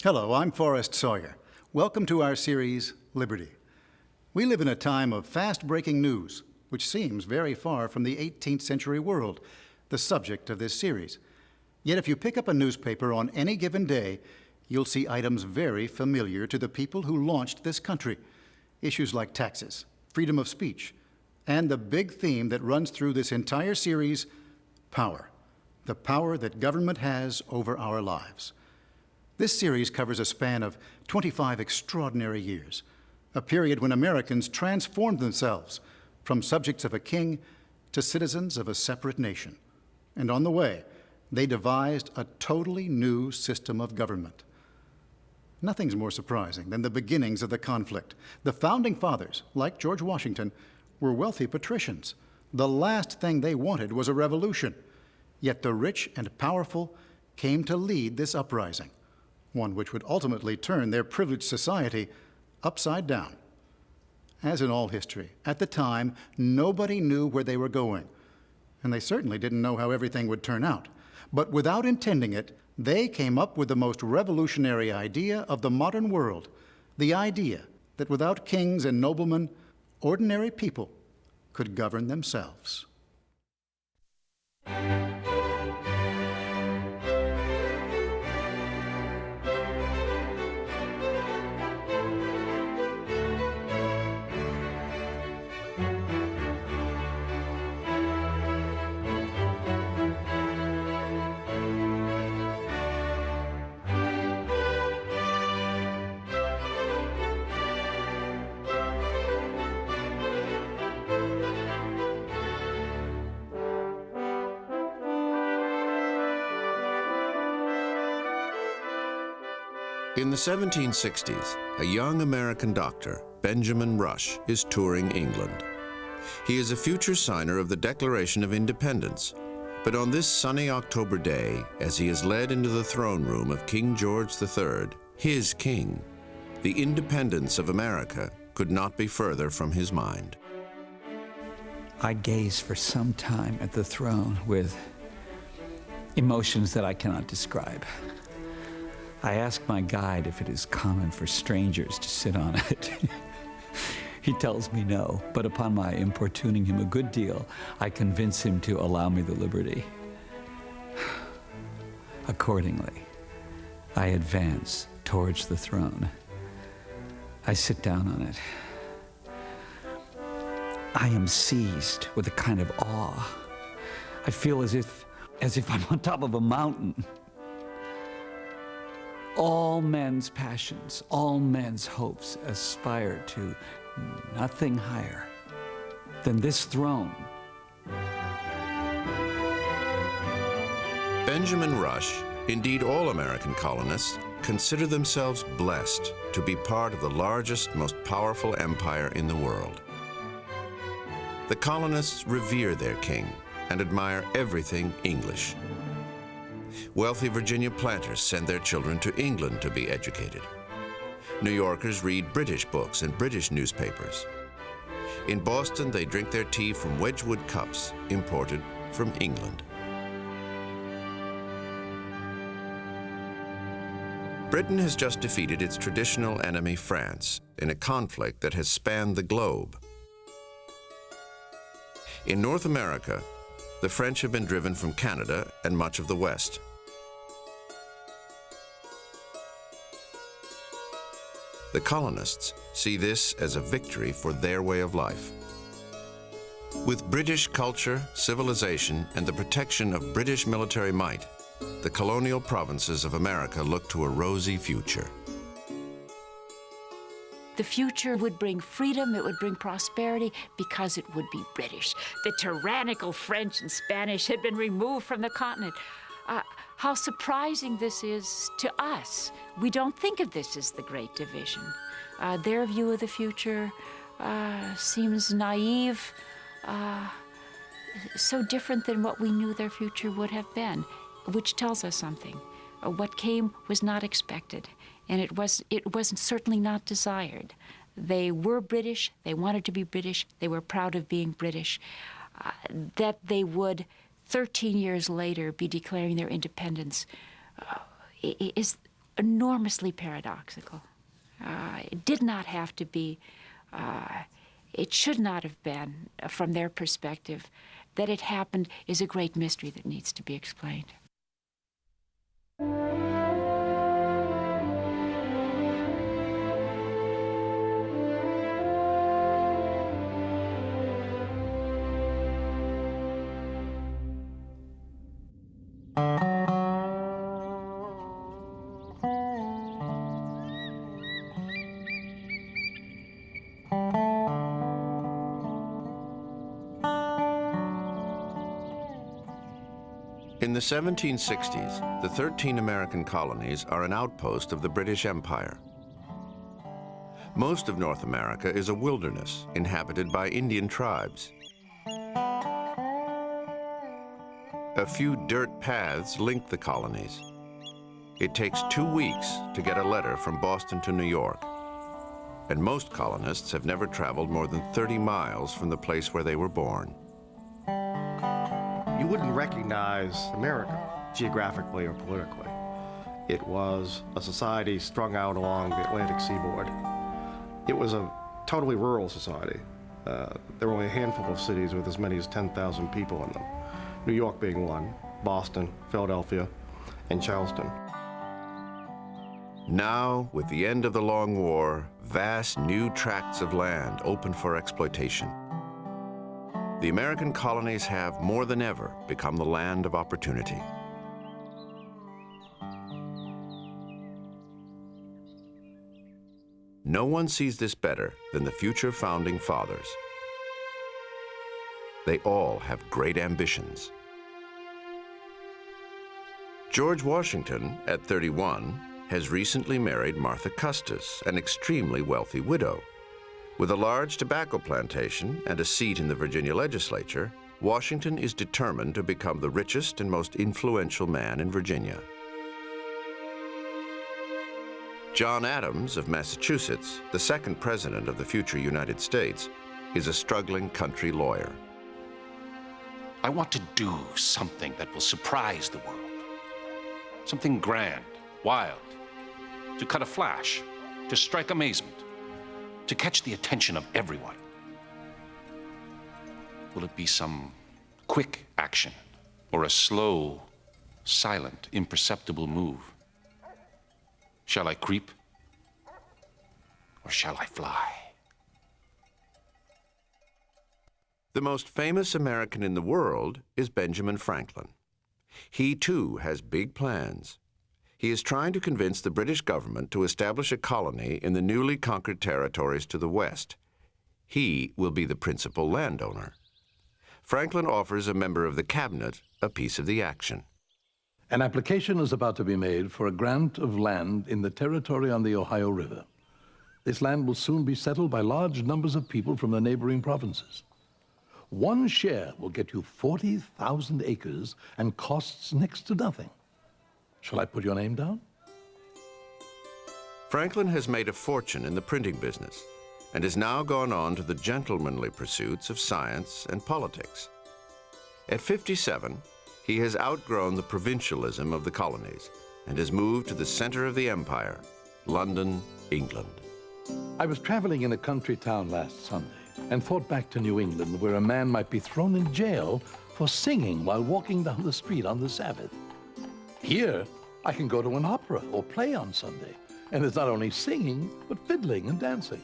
Hello, I'm Forrest Sawyer. Welcome to our series, Liberty. We live in a time of fast-breaking news, which seems very far from the 18th century world, the subject of this series. Yet if you pick up a newspaper on any given day, you'll see items very familiar to the people who launched this country. Issues like taxes, freedom of speech, and the big theme that runs through this entire series, power. The power that government has over our lives. This series covers a span of 25 extraordinary years, a period when Americans transformed themselves from subjects of a king to citizens of a separate nation. And on the way, they devised a totally new system of government. Nothing's more surprising than the beginnings of the conflict. The founding fathers, like George Washington, were wealthy patricians. The last thing they wanted was a revolution. Yet the rich and powerful came to lead this uprising, one which would ultimately turn their privileged society upside down. As in all history, at the time, nobody knew where they were going, and they certainly didn't know how everything would turn out. But without intending it, they came up with the most revolutionary idea of the modern world, the idea that without kings and noblemen, ordinary people could govern themselves. In the 1760s, a young American doctor, Benjamin Rush, is touring England. He is a future signer of the Declaration of Independence, but on this sunny October day, as he is led into the throne room of King George III, his king, the independence of America could not be further from his mind. I gazed for some time at the throne with emotions that I cannot describe. I asked my guide if it is common for strangers to sit on it. He tells me no, but upon my importuning him a good deal, I convince him to allow me the liberty. Accordingly, I advance towards the throne. I sit down on it. I am seized with a kind of awe. I feel as if I'm on top of a mountain. All men's passions, all men's hopes aspire to nothing higher than this throne. Benjamin Rush, indeed all American colonists, consider themselves blessed to be part of the largest, most powerful empire in the world. The colonists revere their king and admire everything English. Wealthy Virginia planters send their children to England to be educated. New Yorkers read British books and British newspapers. In Boston, they drink their tea from Wedgwood cups imported from England. Britain has just defeated its traditional enemy, France, in a conflict that has spanned the globe. In North America, the French have been driven from Canada and much of the West. The colonists see this as a victory for their way of life. With British culture, civilization, and the protection of British military might, the colonial provinces of America look to a rosy future. The future would bring freedom, it would bring prosperity, because it would be British. The tyrannical French and Spanish had been removed from the continent. How surprising this is to us. We don't think of this as the Great Division. Their view of the future seems naive, so different than what we knew their future would have been, which tells us something. What came was not expected, and it wasn't certainly not desired. They were British, they wanted to be British, they were proud of being British. That they would 13 years later be declaring their independence is enormously paradoxical. It did not have to be, it should not have been, from their perspective. That it happened is a great mystery that needs to be explained. In the 1760s, the 13 American colonies are an outpost of the British Empire. Most of North America is a wilderness inhabited by Indian tribes. A few dirt paths link the colonies. It takes 2 weeks to get a letter from Boston to New York, and most colonists have never traveled more than 30 miles from the place where they were born. You wouldn't recognize America geographically or politically. It was a society strung out along the Atlantic seaboard. It was a totally rural society. There were only a handful of cities with as many as 10,000 people in them, New York being one, Boston, Philadelphia, and Charleston. Now, with the end of the Long War, vast new tracts of land open for exploitation. The American colonies have, more than ever, become the land of opportunity. No one sees this better than the future founding fathers. They all have great ambitions. George Washington, at 31, has recently married Martha Custis, an extremely wealthy widow. With a large tobacco plantation and a seat in the Virginia legislature, Washington is determined to become the richest and most influential man in Virginia. John Adams of Massachusetts, the second president of the future United States, is a struggling country lawyer. I want to do something that will surprise the world. Something grand, wild, to cut a flash, to strike amazement, to catch the attention of everyone. Will it be some quick action or a slow, silent, imperceptible move? Shall I creep or shall I fly? The most famous American in the world is Benjamin Franklin. He too has big plans. He is trying to convince the British government to establish a colony in the newly conquered territories to the west. He will be the principal landowner. Franklin offers a member of the cabinet a piece of the action. An application is about to be made for a grant of land in the territory on the Ohio River. This land will soon be settled by large numbers of people from the neighboring provinces. One share will get you 40,000 acres and costs next to nothing. Shall I put your name down? Franklin has made a fortune in the printing business and has now gone on to the gentlemanly pursuits of science and politics. At 57, he has outgrown the provincialism of the colonies and has moved to the center of the empire, London, England. I was traveling in a country town last Sunday and thought back to New England, where a man might be thrown in jail for singing while walking down the street on the Sabbath. Here, I can go to an opera or play on Sunday, and it's not only singing, but fiddling and dancing.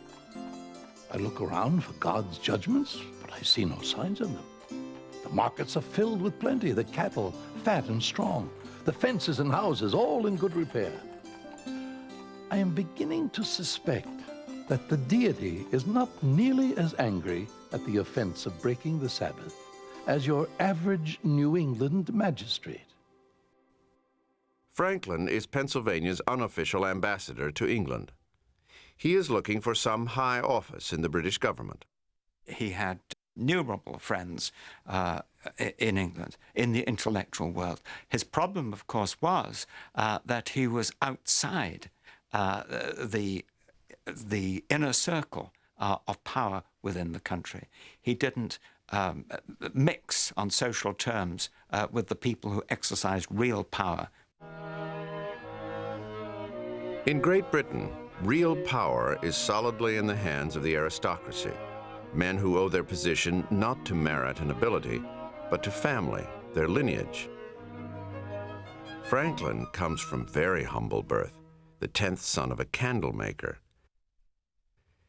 I look around for God's judgments, but I see no signs of them. The markets are filled with plenty, the cattle fat and strong, the fences and houses all in good repair. I am beginning to suspect that the deity is not nearly as angry at the offense of breaking the Sabbath as your average New England magistrate. Franklin is Pennsylvania's unofficial ambassador to England. He is looking for some high office in the British government. He had innumerable friends in England, in the intellectual world. His problem, of course, was that he was outside the inner circle of power within the country. He didn't mix on social terms with the people who exercised real power. In Great Britain, real power is solidly in the hands of the aristocracy, men who owe their position not to merit and ability, but to family, their lineage. Franklin comes from very humble birth, the 10th son of a candle maker.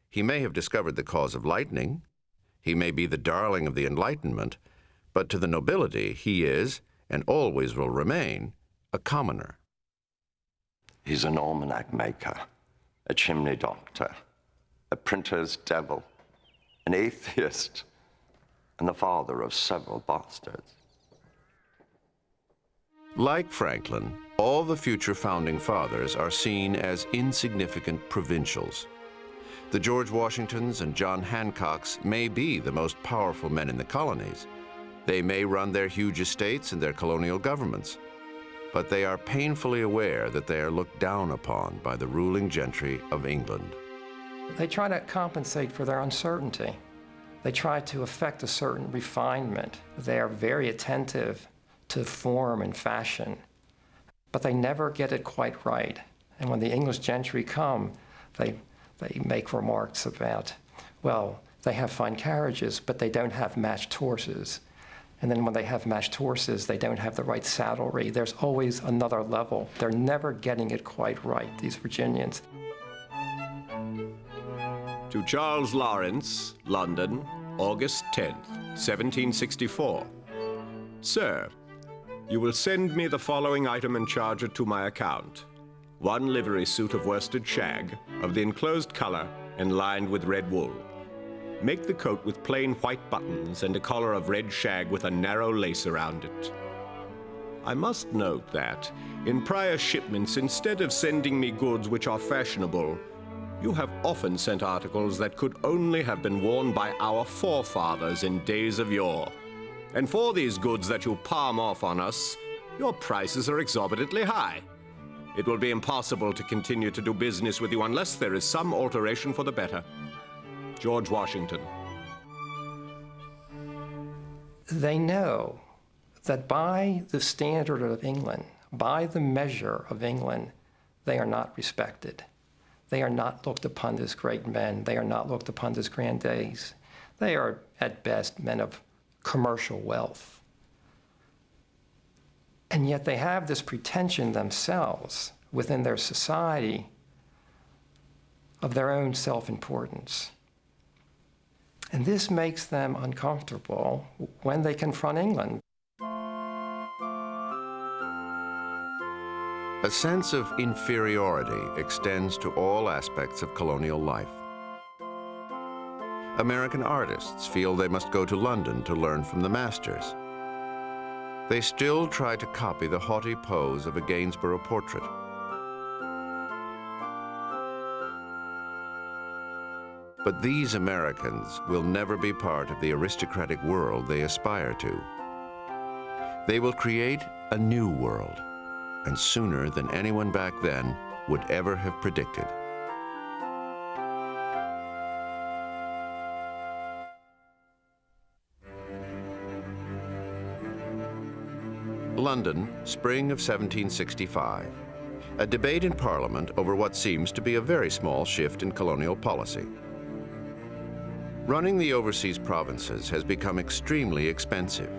He may have discovered the cause of lightning, he may be the darling of the Enlightenment, but to the nobility he is, and always will remain, a commoner. He's an almanac maker, a chimney doctor, a printer's devil, an atheist, and the father of several bastards. Like Franklin, all the future founding fathers are seen as insignificant provincials. The George Washingtons and John Hancocks may be the most powerful men in the colonies. They may run their huge estates and their colonial governments, but they are painfully aware that they are looked down upon by the ruling gentry of England. They try to compensate for their uncertainty. They try to affect a certain refinement. They are very attentive to form and fashion, but they never get it quite right. And when the English gentry come, they make remarks about, well, they have fine carriages, but they don't have matched horses. And then when they have matched horses, they don't have the right saddlery. There's always another level. They're never getting it quite right, these Virginians. To Charles Lawrence, London, August 10th, 1764. Sir, you will send me the following item and charge it to my account. 1 livery suit of worsted shag, of the enclosed color and lined with red wool. Make the coat with plain white buttons and a collar of red shag with a narrow lace around it. I must note that, in prior shipments, instead of sending me goods which are fashionable, you have often sent articles that could only have been worn by our forefathers in days of yore. And for these goods that you palm off on us, your prices are exorbitantly high. It will be impossible to continue to do business with you unless there is some alteration for the better. George Washington. They know that by the standard of England, by the measure of England, they are not respected. They are not looked upon as great men. They are not looked upon as grandees. They are, at best, men of commercial wealth. And yet they have this pretension themselves within their society of their own self-importance. And this makes them uncomfortable when they confront England. A sense of inferiority extends to all aspects of colonial life. American artists feel they must go to London to learn from the masters. They still try to copy the haughty pose of a Gainsborough portrait. But these Americans will never be part of the aristocratic world they aspire to. They will create a new world, and sooner than anyone back then would ever have predicted. London, spring of 1765. A debate in Parliament over what seems to be a very small shift in colonial policy. Running the overseas provinces has become extremely expensive.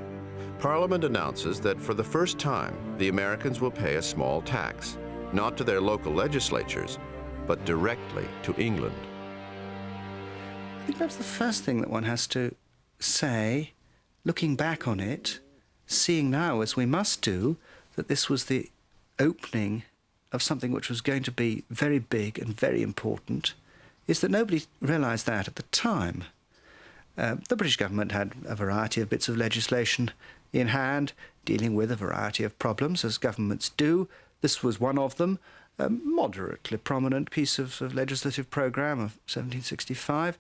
Parliament announces that for the first time, the Americans will pay a small tax, not to their local legislatures, but directly to England. I think that's the first thing that one has to say, looking back on it, seeing now, as we must do, that this was the opening of something which was going to be very big and very important, is that nobody realised that at the time. The British government had a variety of bits of legislation in hand, dealing with a variety of problems, as governments do. This was one of them, a moderately prominent piece of legislative programme of 1765,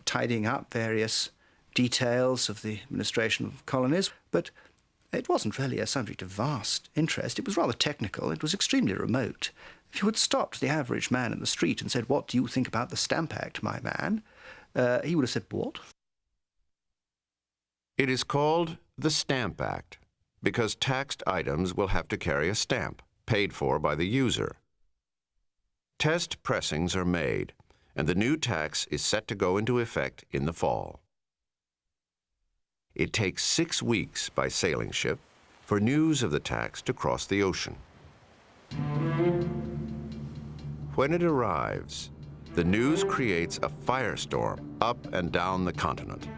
tidying up various details of the administration of colonies, but it wasn't really a subject of vast interest. It was rather technical. It was extremely remote. If you had stopped the average man in the street and said, "What do you think about the Stamp Act, my man?" He would have said, "What?" It is called the Stamp Act because taxed items will have to carry a stamp, paid for by the user. Test pressings are made, and the new tax is set to go into effect in the fall. It takes 6 weeks by sailing ship for news of the tax to cross the ocean. When it arrives, the news creates a firestorm up and down the continent.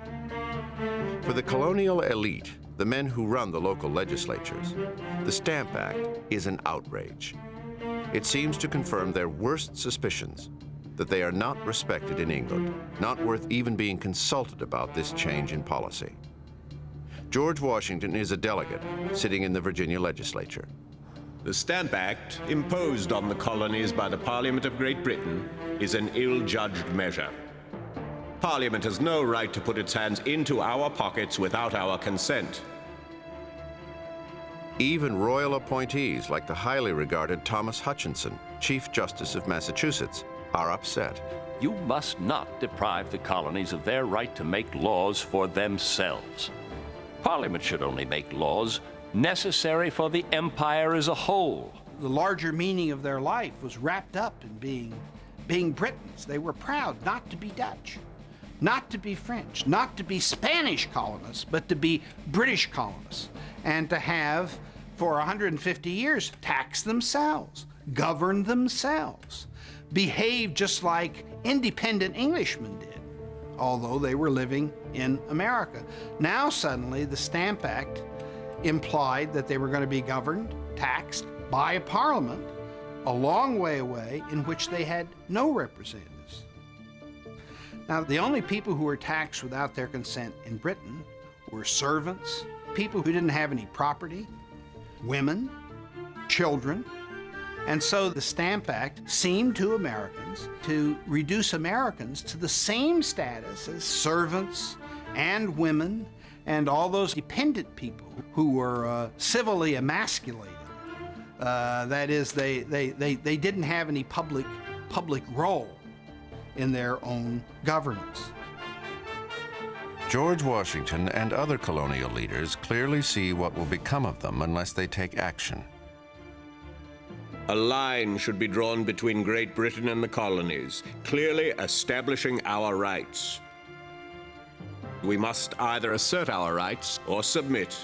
For the colonial elite, the men who run the local legislatures, the Stamp Act is an outrage. It seems to confirm their worst suspicions, that they are not respected in England, not worth even being consulted about this change in policy. George Washington is a delegate sitting in the Virginia legislature. The Stamp Act, imposed on the colonies by the Parliament of Great Britain, is an ill-judged measure. Parliament has no right to put its hands into our pockets without our consent. Even royal appointees like the highly regarded Thomas Hutchinson, Chief Justice of Massachusetts, are upset. You must not deprive the colonies of their right to make laws for themselves. Parliament should only make laws necessary for the empire as a whole. The larger meaning of their life was wrapped up in being Britons. They were proud not to be Dutch, not to be French, not to be Spanish colonists, but to be British colonists, and to have, for 150 years, taxed themselves, governed themselves, behaved just like independent Englishmen did, although they were living in America. Now suddenly the Stamp Act implied that they were going to be governed, taxed by a parliament a long way away in which they had no representatives. Now, the only people who were taxed without their consent in Britain were servants, people who didn't have any property, women, children. And so the Stamp Act seemed to Americans to reduce Americans to the same status as servants and women and all those dependent people who were civilly emasculated. That is, they didn't have any public role in their own governance. George Washington and other colonial leaders clearly see what will become of them unless they take action. A line should be drawn between Great Britain and the colonies, clearly establishing our rights. We must either assert our rights or submit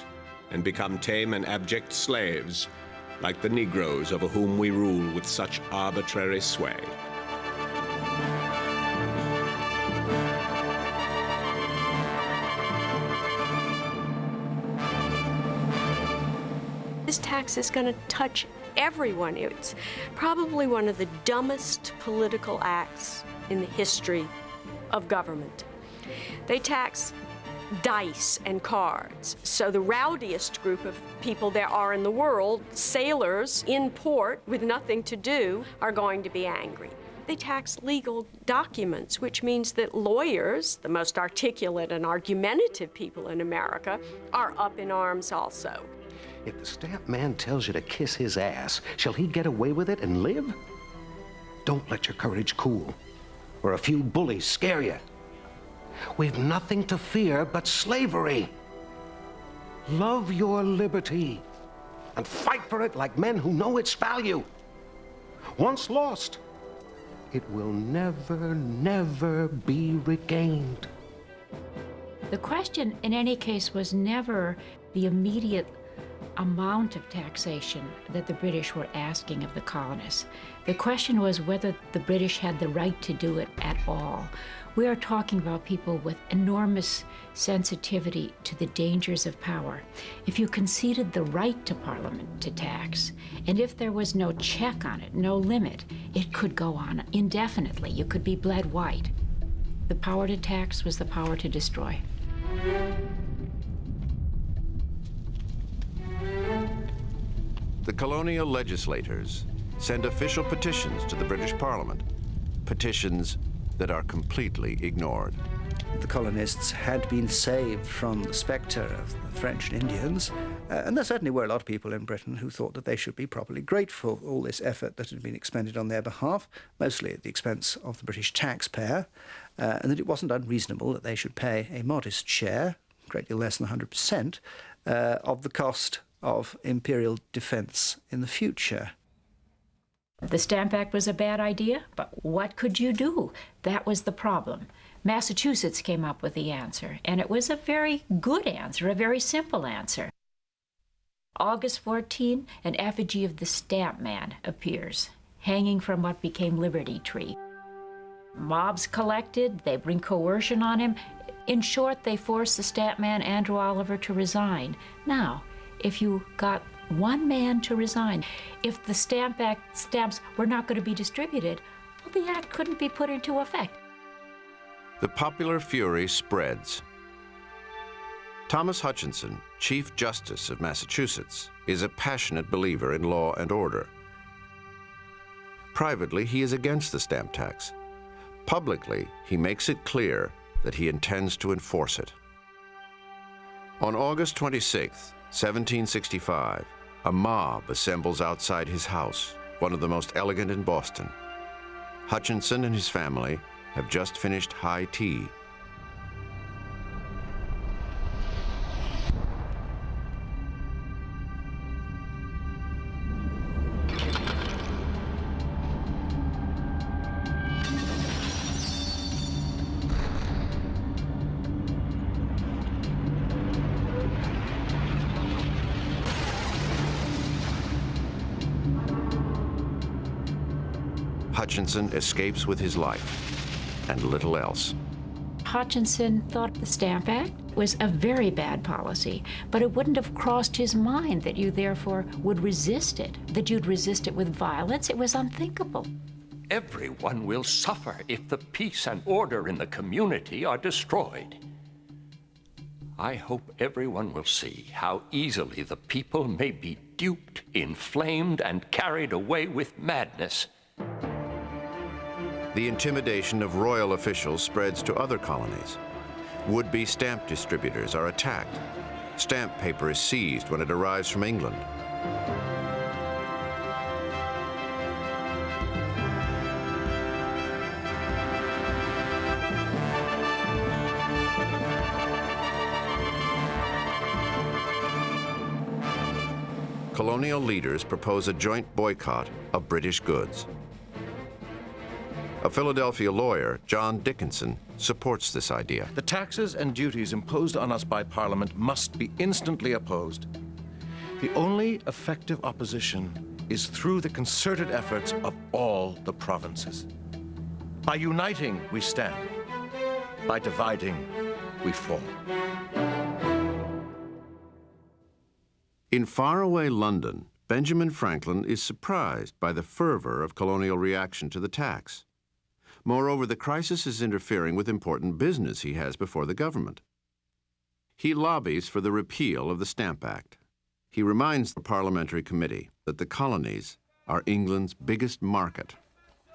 and become tame and abject slaves, like the Negroes over whom we rule with such arbitrary sway. This tax is going to touch everyone. It's probably one of the dumbest political acts in the history of government. They tax dice and cards. So the rowdiest group of people there are in the world, sailors in port with nothing to do, are going to be angry. They tax legal documents, which means that lawyers, the most articulate and argumentative people in America, are up in arms also. If the stamp man tells you to kiss his ass, shall he get away with it and live? Don't let your courage cool, or a few bullies scare you. We've nothing to fear but slavery. Love your liberty and fight for it like men who know its value. Once lost, it will never, never be regained. The question, in any case, was never the immediate amount of taxation that the British were asking of the colonists. The question was whether the British had the right to do it at all. We are talking about people with enormous sensitivity to the dangers of power. If you conceded the right to Parliament to tax, and if there was no check on it, no limit, it could go on indefinitely. You could be bled white. The power to tax was the power to destroy. The colonial legislators send official petitions to the British Parliament, petitions that are completely ignored. The colonists had been saved from the spectre of the French and Indians, and there certainly were a lot of people in Britain who thought that they should be properly grateful for all this effort that had been expended on their behalf, mostly at the expense of the British taxpayer, and that it wasn't unreasonable that they should pay a modest share, a great deal less than 100%, of the cost of imperial defence in the future. The Stamp Act was a bad idea, but what could you do? That was the problem. Massachusetts came up with the answer, and it was a very good answer, a very simple answer. August 14, an effigy of the Stamp Man appears, hanging from what became Liberty Tree. Mobs collected, they bring coercion on him. In short, they forced the Stamp Man, Andrew Oliver, to resign. Now, if you got one man to resign, if the Stamp Act stamps were not going to be distributed, well, the act couldn't be put into effect. The popular fury spreads. Thomas Hutchinson, Chief Justice of Massachusetts, is a passionate believer in law and order. Privately, he is against the stamp tax. Publicly, he makes it clear that he intends to enforce it. On August 26, 1765, a mob assembles outside his house, one of the most elegant in Boston. Hutchinson and his family have just finished high tea. Hutchinson escapes with his life and little else. Hutchinson thought the Stamp Act was a very bad policy, but it wouldn't have crossed his mind that you therefore would resist it, that you'd resist it with violence. It was unthinkable. Everyone will suffer if the peace and order in the community are destroyed. I hope everyone will see how easily the people may be duped, inflamed, and carried away with madness. The intimidation of royal officials spreads to other colonies. Would-be stamp distributors are attacked. Stamp paper is seized when it arrives from England. Colonial leaders propose a joint boycott of British goods. A Philadelphia lawyer, John Dickinson, supports this idea. The taxes and duties imposed on us by Parliament must be instantly opposed. The only effective opposition is through the concerted efforts of all the provinces. By uniting, we stand. By dividing, we fall. In faraway London, Benjamin Franklin is surprised by the fervor of colonial reaction to the tax. Moreover, the crisis is interfering with important business he has before the government. He lobbies for the repeal of the Stamp Act. He reminds the parliamentary committee that the colonies are England's biggest market.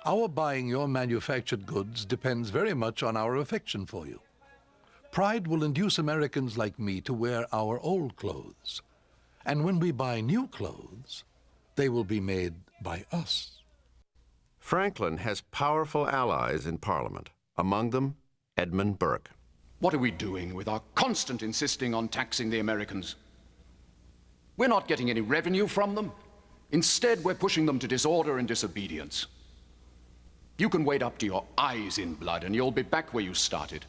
Our buying your manufactured goods depends very much on our affection for you. Pride will induce Americans like me to wear our old clothes. And when we buy new clothes, they will be made by us. Franklin has powerful allies in Parliament, among them Edmund Burke. What are we doing with our constant insisting on taxing the Americans? We're not getting any revenue from them. Instead, we're pushing them to disorder and disobedience. You can wade up to your eyes in blood and you'll be back where you started,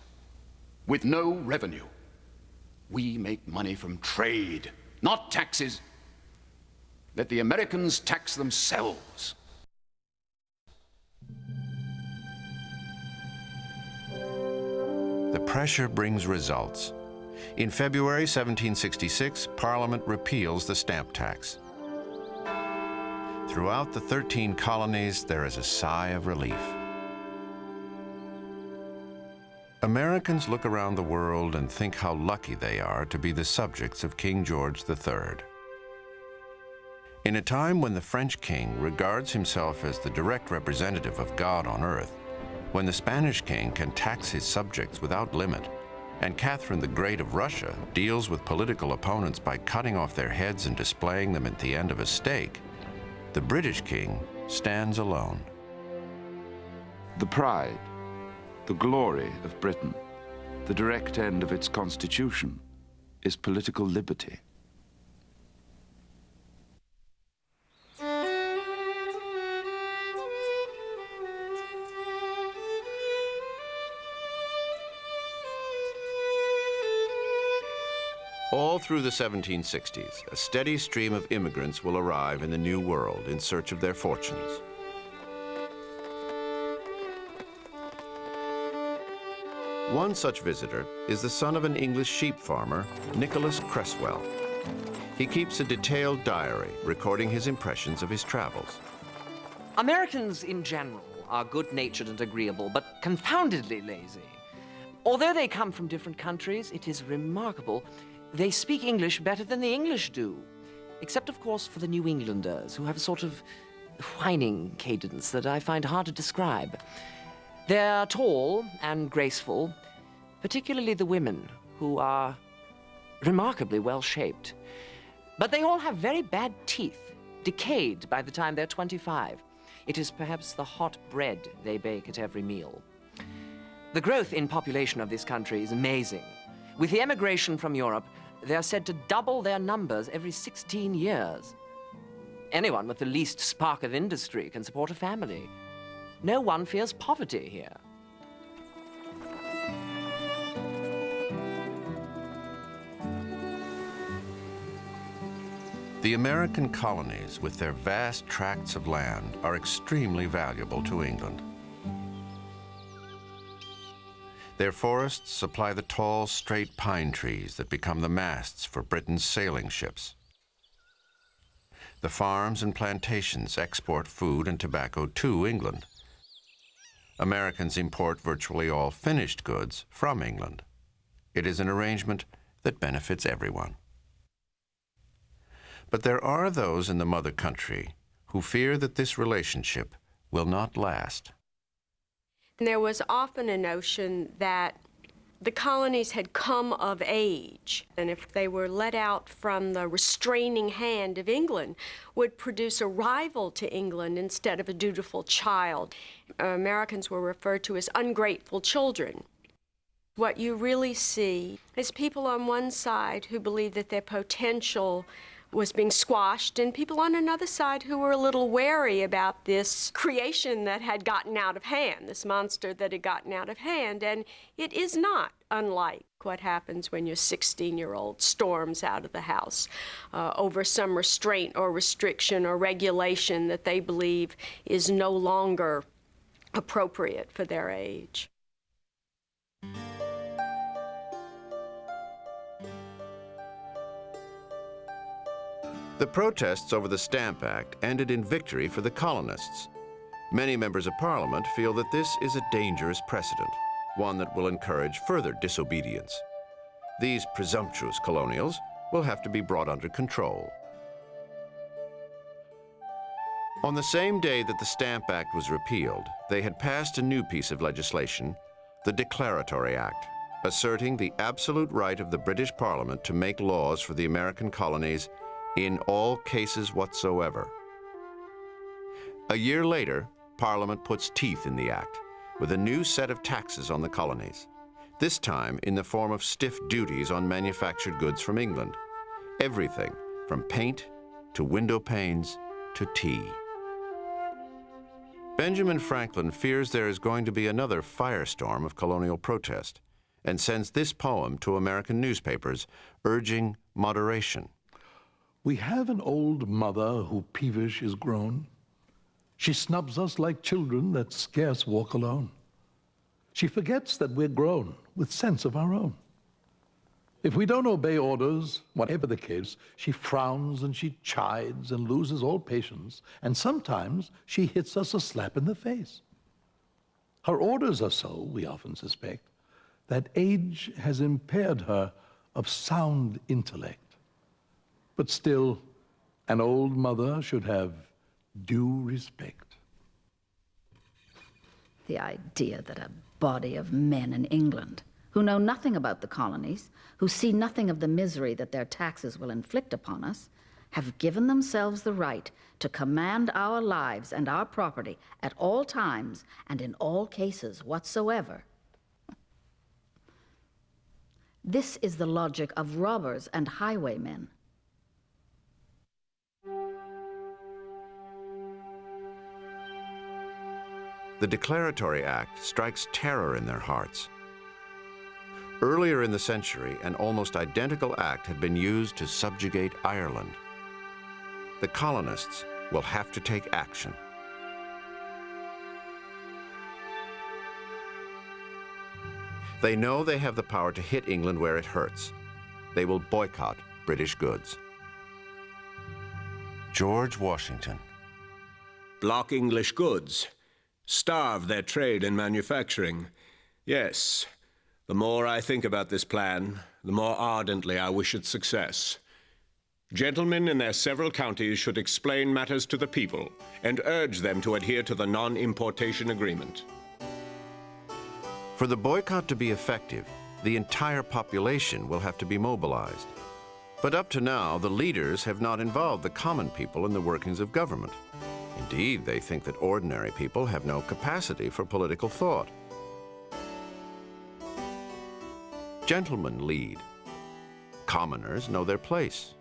with no revenue. We make money from trade, not taxes. Let the Americans tax themselves. The pressure brings results. In February 1766, Parliament repeals the stamp tax. Throughout the 13 colonies, there is a sigh of relief. Americans look around the world and think how lucky they are to be the subjects of King George III. In a time when the French king regards himself as the direct representative of God on earth, when the Spanish king can tax his subjects without limit, and Catherine the Great of Russia deals with political opponents by cutting off their heads and displaying them at the end of a stake, the British king stands alone. The pride, the glory of Britain, the direct end of its constitution, is political liberty. All through the 1760s, a steady stream of immigrants will arrive in the New World in search of their fortunes. One such visitor is the son of an English sheep farmer, Nicholas Cresswell. He keeps a detailed diary recording his impressions of his travels. Americans in general are good-natured and agreeable, but confoundedly lazy. Although they come from different countries, it is remarkable they speak English better than the English do. Except, of course, for the New Englanders, who have a sort of whining cadence that I find hard to describe. They're tall and graceful, particularly the women, who are remarkably well-shaped. But they all have very bad teeth, decayed by the time they're 25. It is perhaps the hot bread they bake at every meal. The growth in population of this country is amazing. With the emigration from Europe, they're said to double their numbers every 16 years. Anyone with the least spark of industry can support a family. No one fears poverty here. The American colonies, with their vast tracts of land, are extremely valuable to England. Their forests supply the tall, straight pine trees that become the masts for Britain's sailing ships. The farms and plantations export food and tobacco to England. Americans import virtually all finished goods from England. It is an arrangement that benefits everyone. But there are those in the mother country who fear that this relationship will not last. There was often a notion that the colonies had come of age, and if they were let out from the restraining hand of England, would produce a rival to England instead of a dutiful child. Americans were referred to as ungrateful children. What you really see is people on one side who believe that their potential was being squashed, and people on another side who were a little wary about this creation that had gotten out of hand, this monster that had gotten out of hand. And it is not unlike what happens when your 16-year-old storms out of the house over some restraint or restriction or regulation that they believe is no longer appropriate for their age. The protests over the Stamp Act ended in victory for the colonists. Many members of Parliament feel that this is a dangerous precedent, one that will encourage further disobedience. These presumptuous colonials will have to be brought under control. On the same day that the Stamp Act was repealed, they had passed a new piece of legislation, the Declaratory Act, asserting the absolute right of the British Parliament to make laws for the American colonies in all cases whatsoever. A year later, Parliament puts teeth in the act with a new set of taxes on the colonies, this time in the form of stiff duties on manufactured goods from England. Everything from paint to window panes to tea. Benjamin Franklin fears there is going to be another firestorm of colonial protest and sends this poem to American newspapers urging moderation. We have an old mother who peevish is grown. She snubs us like children that scarce walk alone. She forgets that we're grown with sense of our own. If we don't obey orders, whatever the case, she frowns and she chides and loses all patience, and sometimes she hits us a slap in the face. Her orders are so, we often suspect, that age has impaired her of sound intellect. But still, an old mother should have due respect. The idea that a body of men in England, who know nothing about the colonies, who see nothing of the misery that their taxes will inflict upon us, have given themselves the right to command our lives and our property at all times and in all cases whatsoever. This is the logic of robbers and highwaymen. The Declaratory Act strikes terror in their hearts. Earlier in the century, an almost identical act had been used to subjugate Ireland. The colonists will have to take action. They know they have the power to hit England where it hurts. They will boycott British goods. George Washington. Block English goods. Starve their trade and manufacturing. Yes, the more I think about this plan, the more ardently I wish its success. Gentlemen in their several counties should explain matters to the people and urge them to adhere to the non-importation agreement. For the boycott to be effective, the entire population will have to be mobilized. But up to now, the leaders have not involved the common people in the workings of government. Indeed, they think that ordinary people have no capacity for political thought. Gentlemen lead. Commoners know their place.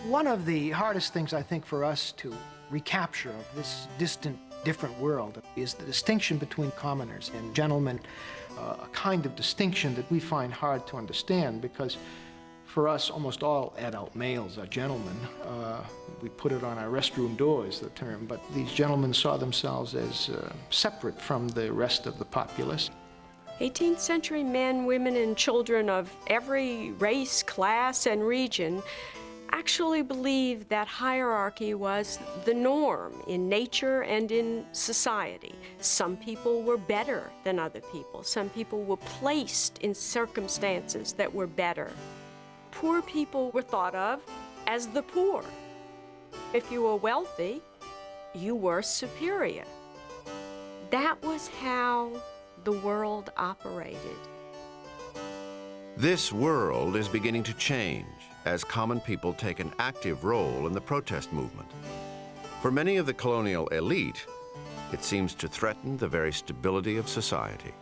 One of the hardest things, I think, for us to recapture of this distant, different world is the distinction between commoners and gentlemen, a kind of distinction that we find hard to understand because for us, almost all adult males are gentlemen. We put it on our restroom doors, the term, but these gentlemen saw themselves as separate from the rest of the populace. 18th century men, women, and children of every race, class, and region actually believed that hierarchy was the norm in nature and in society. Some people were better than other people. Some people were placed in circumstances that were better. Poor people were thought of as the poor. If you were wealthy, you were superior. That was how the world operated. This world is beginning to change as common people take an active role in the protest movement. For many of the colonial elite, it seems to threaten the very stability of society.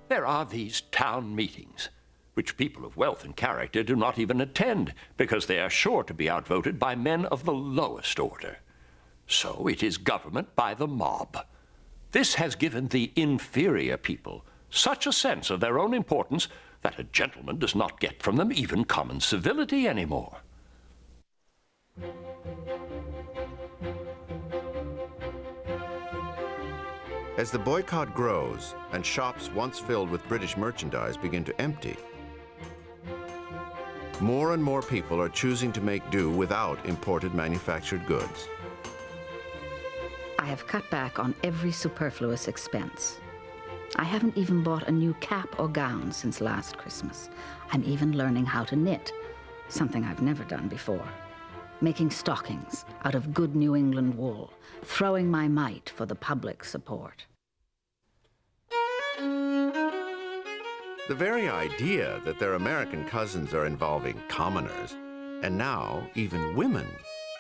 There are these town meetings, which people of wealth and character do not even attend because they are sure to be outvoted by men of the lowest order. So it is government by the mob. This has given the inferior people such a sense of their own importance that a gentleman does not get from them even common civility anymore. As the boycott grows and shops once filled with British merchandise begin to empty, more and more people are choosing to make do without imported manufactured goods. I have cut back on every superfluous expense. I haven't even bought a new cap or gown since last Christmas. I'm even learning how to knit, something I've never done before. Making stockings out of good New England wool, throwing my mite for the public support. The very idea that their American cousins are involving commoners, and now even women,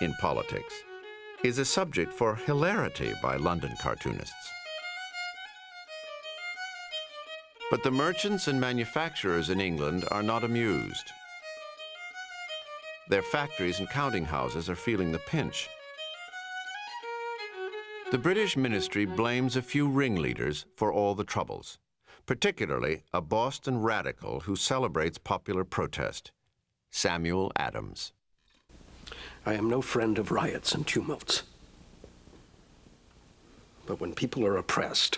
in politics, is a subject for hilarity by London cartoonists. But the merchants and manufacturers in England are not amused. Their factories and counting houses are feeling the pinch. The British ministry blames a few ringleaders for all the troubles, particularly a Boston radical who celebrates popular protest, Samuel Adams. I am no friend of riots and tumults. But when people are oppressed,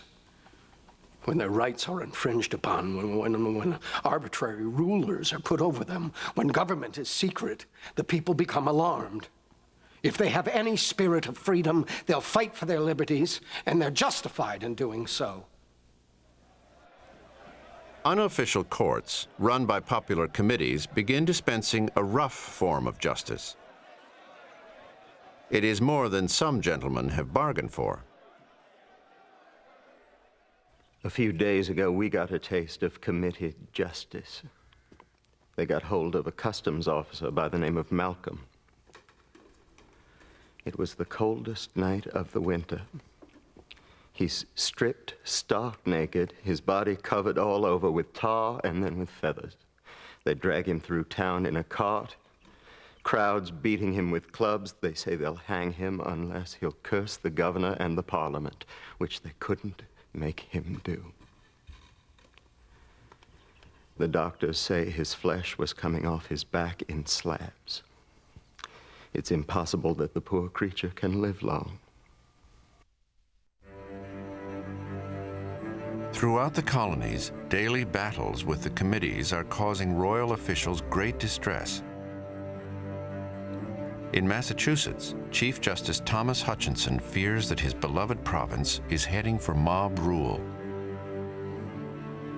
when their rights are infringed upon, when arbitrary rulers are put over them, when government is secret, the people become alarmed. If they have any spirit of freedom, they'll fight for their liberties, and they're justified in doing so. Unofficial courts, run by popular committees, begin dispensing a rough form of justice. It is more than some gentlemen have bargained for. A few days ago, we got a taste of committed justice. They got hold of a customs officer by the name of Malcolm. It was the coldest night of the winter. He's stripped, stark naked, his body covered all over with tar and then with feathers. They drag him through town in a cart, crowds beating him with clubs. They say they'll hang him unless he'll curse the governor and the parliament, which they couldn't make him do. The doctors say his flesh was coming off his back in slabs. It's impossible that the poor creature can live long. Throughout the colonies, daily battles with the committees are causing royal officials great distress. In Massachusetts, Chief Justice Thomas Hutchinson fears that his beloved province is heading for mob rule.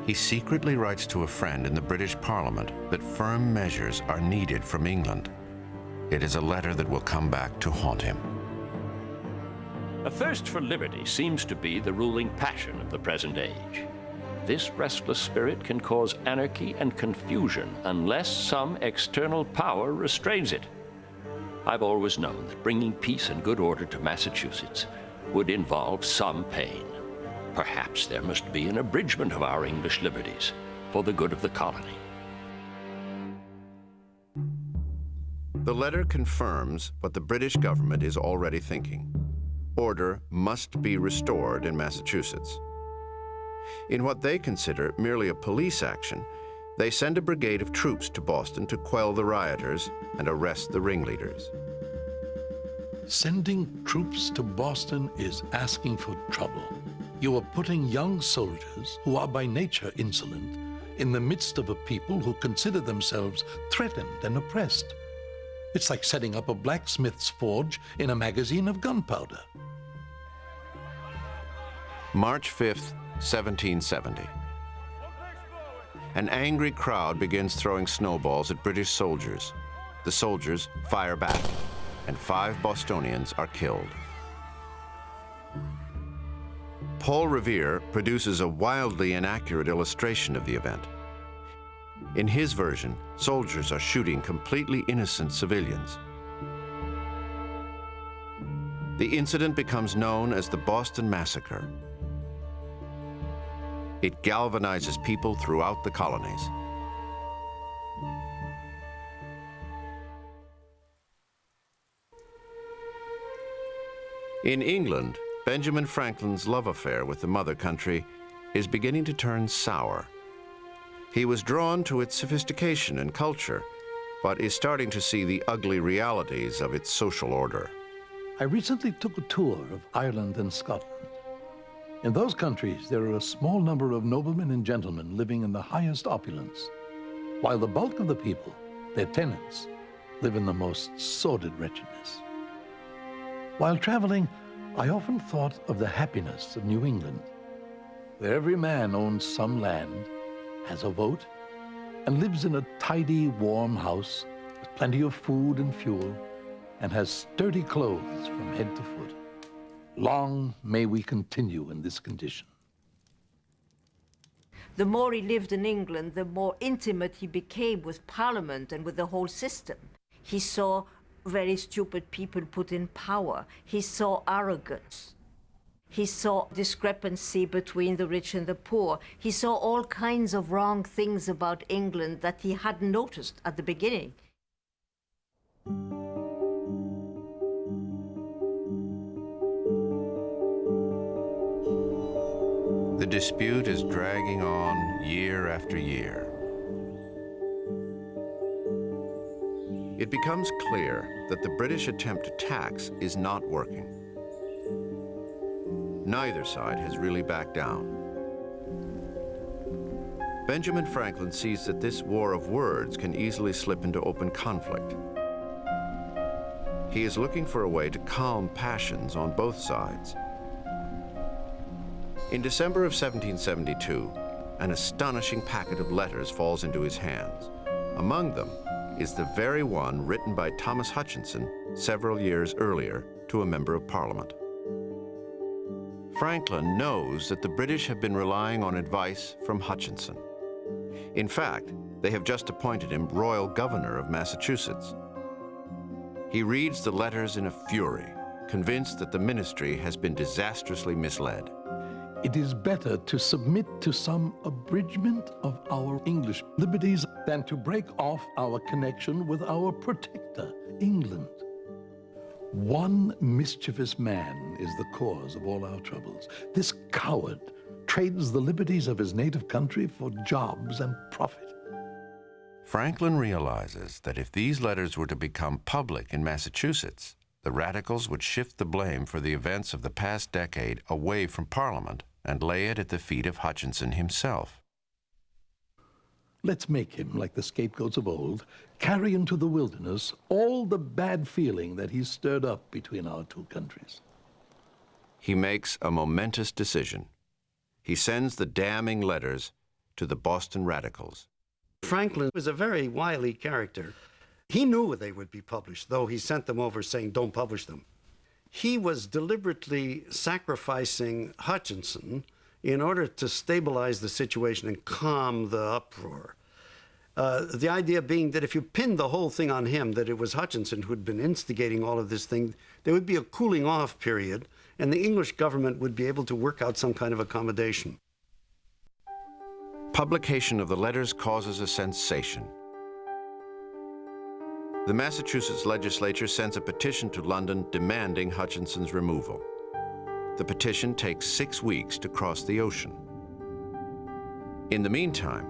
He secretly writes to a friend in the British Parliament that firm measures are needed from England. It is a letter that will come back to haunt him. A thirst for liberty seems to be the ruling passion of the present age. This restless spirit can cause anarchy and confusion unless some external power restrains it. I've always known that bringing peace and good order to Massachusetts would involve some pain. Perhaps there must be an abridgment of our English liberties for the good of the colony. The letter confirms what the British government is already thinking. Order must be restored in Massachusetts. In what they consider merely a police action, they send a brigade of troops to Boston to quell the rioters and arrest the ringleaders. Sending troops to Boston is asking for trouble. You are putting young soldiers, who are by nature insolent, in the midst of a people who consider themselves threatened and oppressed. It's like setting up a blacksmith's forge in a magazine of gunpowder. March 5th, 1770. An angry crowd begins throwing snowballs at British soldiers. The soldiers fire back, and 5 Bostonians are killed. Paul Revere produces a wildly inaccurate illustration of the event. In his version, soldiers are shooting completely innocent civilians. The incident becomes known as the Boston Massacre. It galvanizes people throughout the colonies. In England, Benjamin Franklin's love affair with the mother country is beginning to turn sour. He was drawn to its sophistication and culture, but is starting to see the ugly realities of its social order. I recently took a tour of Ireland and Scotland. In those countries, there are a small number of noblemen and gentlemen living in the highest opulence, while the bulk of the people, their tenants, live in the most sordid wretchedness. While traveling, I often thought of the happiness of New England, where every man owns some land, has a vote, and lives in a tidy, warm house with plenty of food and fuel, and has sturdy clothes from head to foot. Long may we continue in this condition. The more he lived in England, the more intimate he became with Parliament and with the whole system. He saw very stupid people put in power. He saw arrogance. He saw discrepancy between the rich and the poor. He saw all kinds of wrong things about England that he hadn't noticed at the beginning. The dispute is dragging on year after year. It becomes clear that the British attempt to tax is not working. Neither side has really backed down. Benjamin Franklin sees that this war of words can easily slip into open conflict. He is looking for a way to calm passions on both sides. In December of 1772, an astonishing packet of letters falls into his hands. Among them is the very one written by Thomas Hutchinson several years earlier to a member of Parliament. Franklin knows that the British have been relying on advice from Hutchinson. In fact, they have just appointed him Royal Governor of Massachusetts. He reads the letters in a fury, convinced that the ministry has been disastrously misled. It is better to submit to some abridgment of our English liberties than to break off our connection with our protector, England. One mischievous man is the cause of all our troubles. This coward trades the liberties of his native country for jobs and profit. Franklin realizes that if these letters were to become public in Massachusetts, the radicals would shift the blame for the events of the past decade away from Parliament and lay it at the feet of Hutchinson himself. Let's make him, like the scapegoats of old, carry into the wilderness all the bad feeling that he's stirred up between our two countries. He makes a momentous decision. He sends the damning letters to the Boston radicals. Franklin was a very wily character. He knew they would be published, though he sent them over saying, don't publish them. He was deliberately sacrificing Hutchinson in order to stabilize the situation and calm the uproar. The idea being that if you pinned the whole thing on him, that it was Hutchinson who'd been instigating all of this thing, there would be a cooling off period, and the English government would be able to work out some kind of accommodation. Publication of the letters causes a sensation. The Massachusetts legislature sends a petition to London demanding Hutchinson's removal. The petition takes 6 weeks to cross the ocean. In the meantime,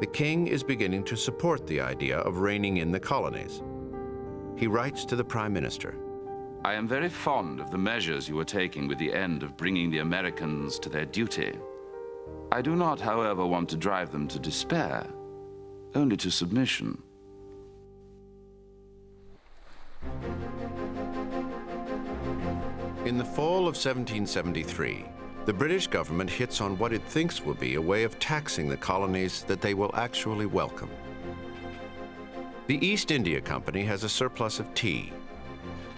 the king is beginning to support the idea of reining in the colonies. He writes to the Prime Minister, I am very fond of the measures you are taking with the end of bringing the Americans to their duty. I do not, however, want to drive them to despair, only to submission. In the fall of 1773, the British government hits on what it thinks will be a way of taxing the colonies that they will actually welcome. The East India Company has a surplus of tea.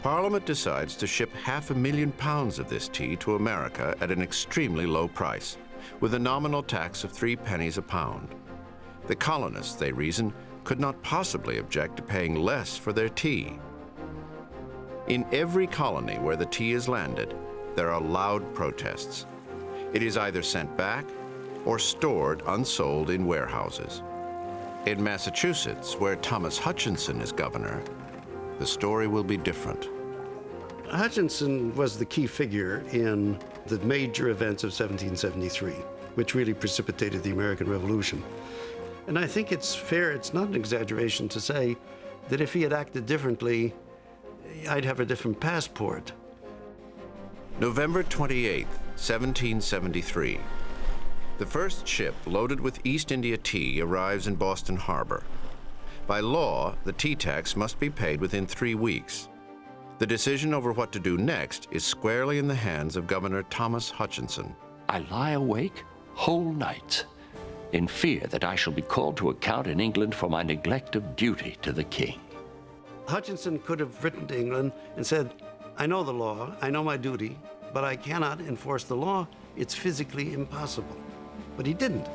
Parliament decides to ship 500,000 pounds of this tea to America at an extremely low price, with a nominal tax of 3 pennies a pound. The colonists, they reason, could not possibly object to paying less for their tea. In every colony where the tea is landed, there are loud protests. It is either sent back or stored unsold in warehouses. In Massachusetts, where Thomas Hutchinson is governor, the story will be different. Hutchinson was the key figure in the major events of 1773, which really precipitated the American Revolution. And I think it's fair, it's not an exaggeration to say that if he had acted differently, I'd have a different passport. November 28, 1773. The first ship loaded with East India tea arrives in Boston Harbor. By law, the tea tax must be paid within 3 weeks. The decision over what to do next is squarely in the hands of Governor Thomas Hutchinson. I lie awake whole nights in fear that I shall be called to account in England for my neglect of duty to the king. Hutchinson could have written to England and said, I know the law, I know my duty, but I cannot enforce the law. It's physically impossible. But he didn't.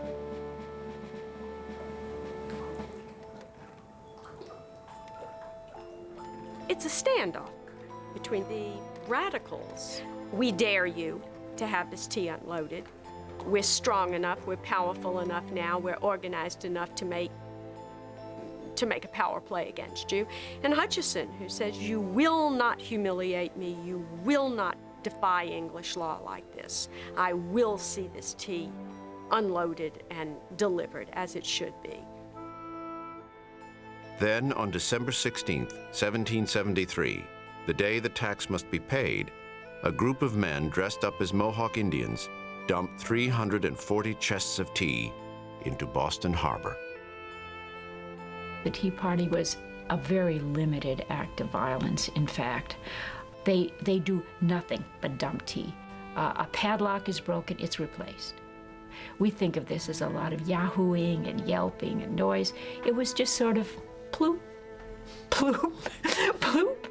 It's a standoff between the radicals. We dare you to have this tea unloaded. We're strong enough, we're powerful enough now, we're organized enough to make a power play against you. And Hutchinson, who says, you will not humiliate me, you will not defy English law like this. I will see this tea unloaded and delivered as it should be. Then, on December 16th, 1773, the day the tax must be paid, a group of men dressed up as Mohawk Indians dumped 340 chests of tea into Boston Harbor. The Tea Party was a very limited act of violence, in fact. They do nothing but dump tea. A padlock is broken, it's replaced. We think of this as a lot of yahooing and yelping and noise. It was just sort of ploop, ploop, ploop.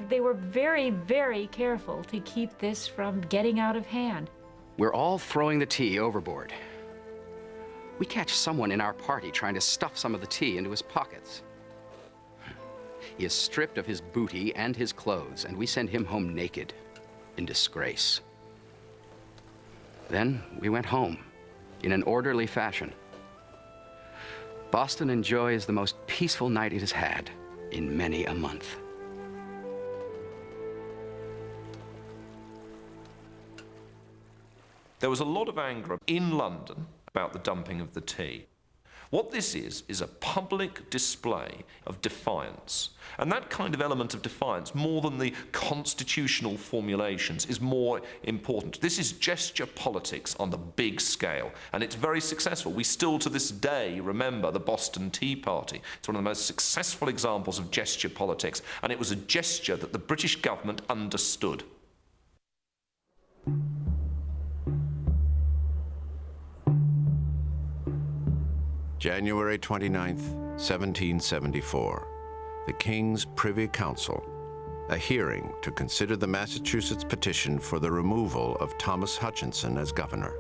They were very, very careful to keep this from getting out of hand. We're all throwing the tea overboard. We catch someone in our party trying to stuff some of the tea into his pockets. He is stripped of his booty and his clothes, and we send him home naked, in disgrace. Then we went home, in an orderly fashion. Boston enjoys the most peaceful night it has had in many a month. There was a lot of anger in London about the dumping of the tea. What this is a public display of defiance. And that kind of element of defiance, more than the constitutional formulations, is more important. This is gesture politics on the big scale, and it's very successful. We still, to this day, remember the Boston Tea Party. It's one of the most successful examples of gesture politics, and it was a gesture that the British government understood. January 29th, 1774. The King's Privy Council, a hearing to consider the Massachusetts petition for the removal of Thomas Hutchinson as governor.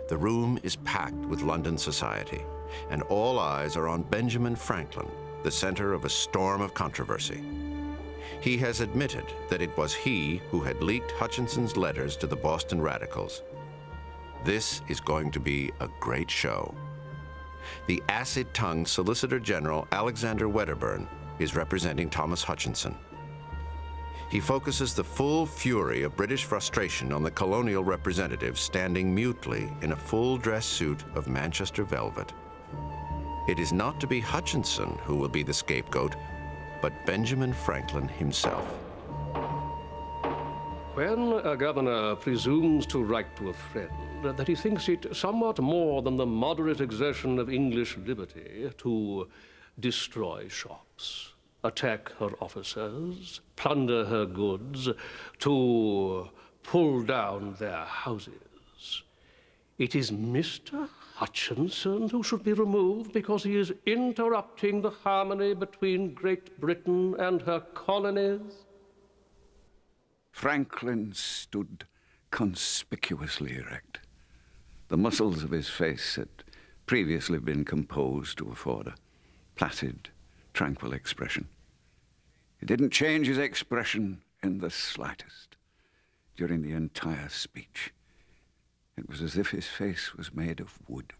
The room is packed with London society, and all eyes are on Benjamin Franklin, the center of a storm of controversy. He has admitted that it was he who had leaked Hutchinson's letters to the Boston Radicals. This is going to be a great show. The acid-tongued Solicitor General Alexander Wedderburn is representing Thomas Hutchinson. He focuses the full fury of British frustration on the colonial representative standing mutely in a full-dress suit of Manchester velvet. It is not to be Hutchinson who will be the scapegoat, but Benjamin Franklin himself. When a governor presumes to write to a friend that he thinks it somewhat more than the moderate exertion of English liberty to destroy shops, attack her officers, plunder her goods, to pull down their houses, it is Mr. Hutchinson who should be removed because he is interrupting the harmony between Great Britain and her colonies? Franklin stood conspicuously erect. The muscles of his face had previously been composed to afford a placid, tranquil expression. He didn't change his expression in the slightest during the entire speech. It was as if his face was made of wood.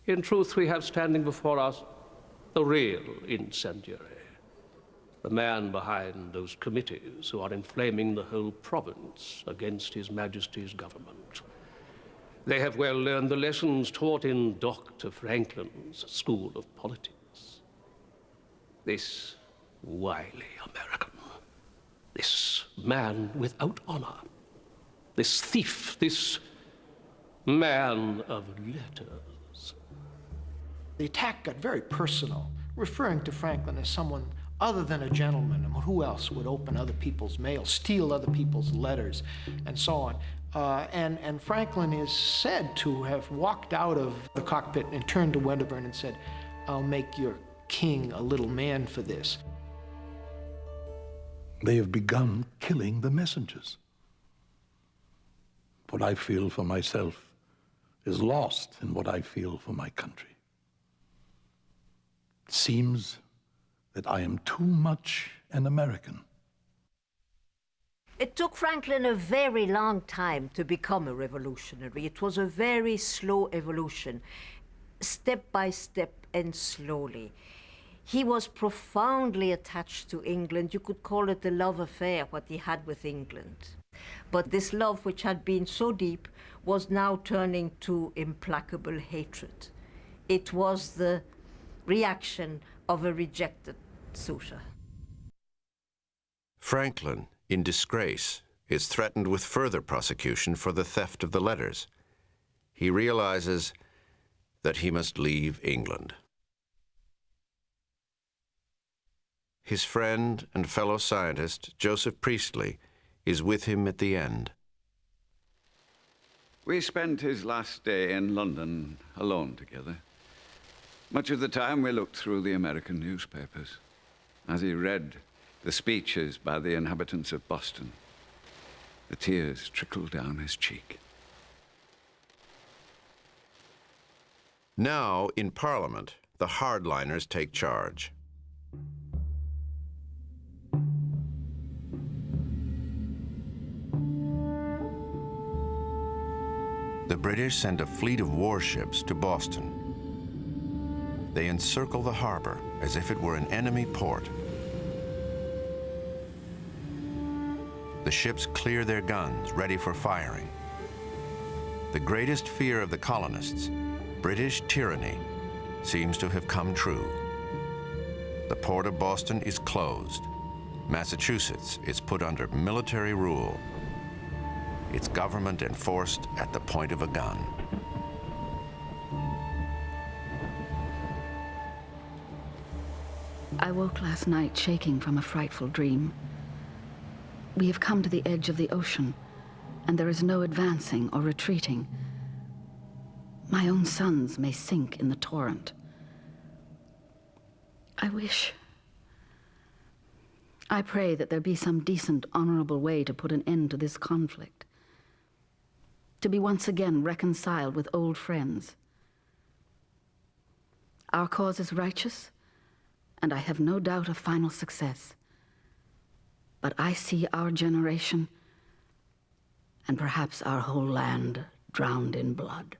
In truth, we have standing before us the real incendiary, the man behind those committees who are inflaming the whole province against His Majesty's government. They have well learned the lessons taught in Dr. Franklin's School of Politics. This wily American, this man without honor, this thief, this man of letters. The attack got very personal, referring to Franklin as someone other than a gentleman. And who else would open other people's mail, steal other people's letters, and so on. And Franklin is said to have walked out of the cockpit and turned to Wedderburn and said, "I'll make your king a little man for this." They have begun killing the messengers. What I feel for myself is lost in what I feel for my country. It seems that I am too much an American. It took Franklin a very long time to become a revolutionary. It was a very slow evolution, step by step and slowly. He was profoundly attached to England. You could call it a love affair, what he had with England. But this love, which had been so deep, was now turning to implacable hatred. It was the reaction of a rejected suitor. Franklin, in disgrace, is threatened with further prosecution for the theft of the letters. He realizes that he must leave England. His friend and fellow scientist, Joseph Priestley, is with him at the end. We spent his last day in London alone together. Much of the time we looked through the American newspapers. As he read the speeches by the inhabitants of Boston, the tears trickled down his cheek. Now, in Parliament, the hardliners take charge. The British send a fleet of warships to Boston. They encircle the harbor as if it were an enemy port. the ships clear their guns, ready for firing. The greatest fear of the colonists, British tyranny, seems to have come true. The port of Boston is closed. Massachusetts is put under military rule. Its government enforced at the point of a gun. I woke last night shaking from a frightful dream. We have come to the edge of the ocean, and there is no advancing or retreating. My own sons may sink in the torrent. I pray that there be some decent, honorable way to put an end to this conflict. To be once again reconciled with old friends. Our cause is righteous, and I have no doubt of final success. But I see our generation, and perhaps our whole land, drowned in blood.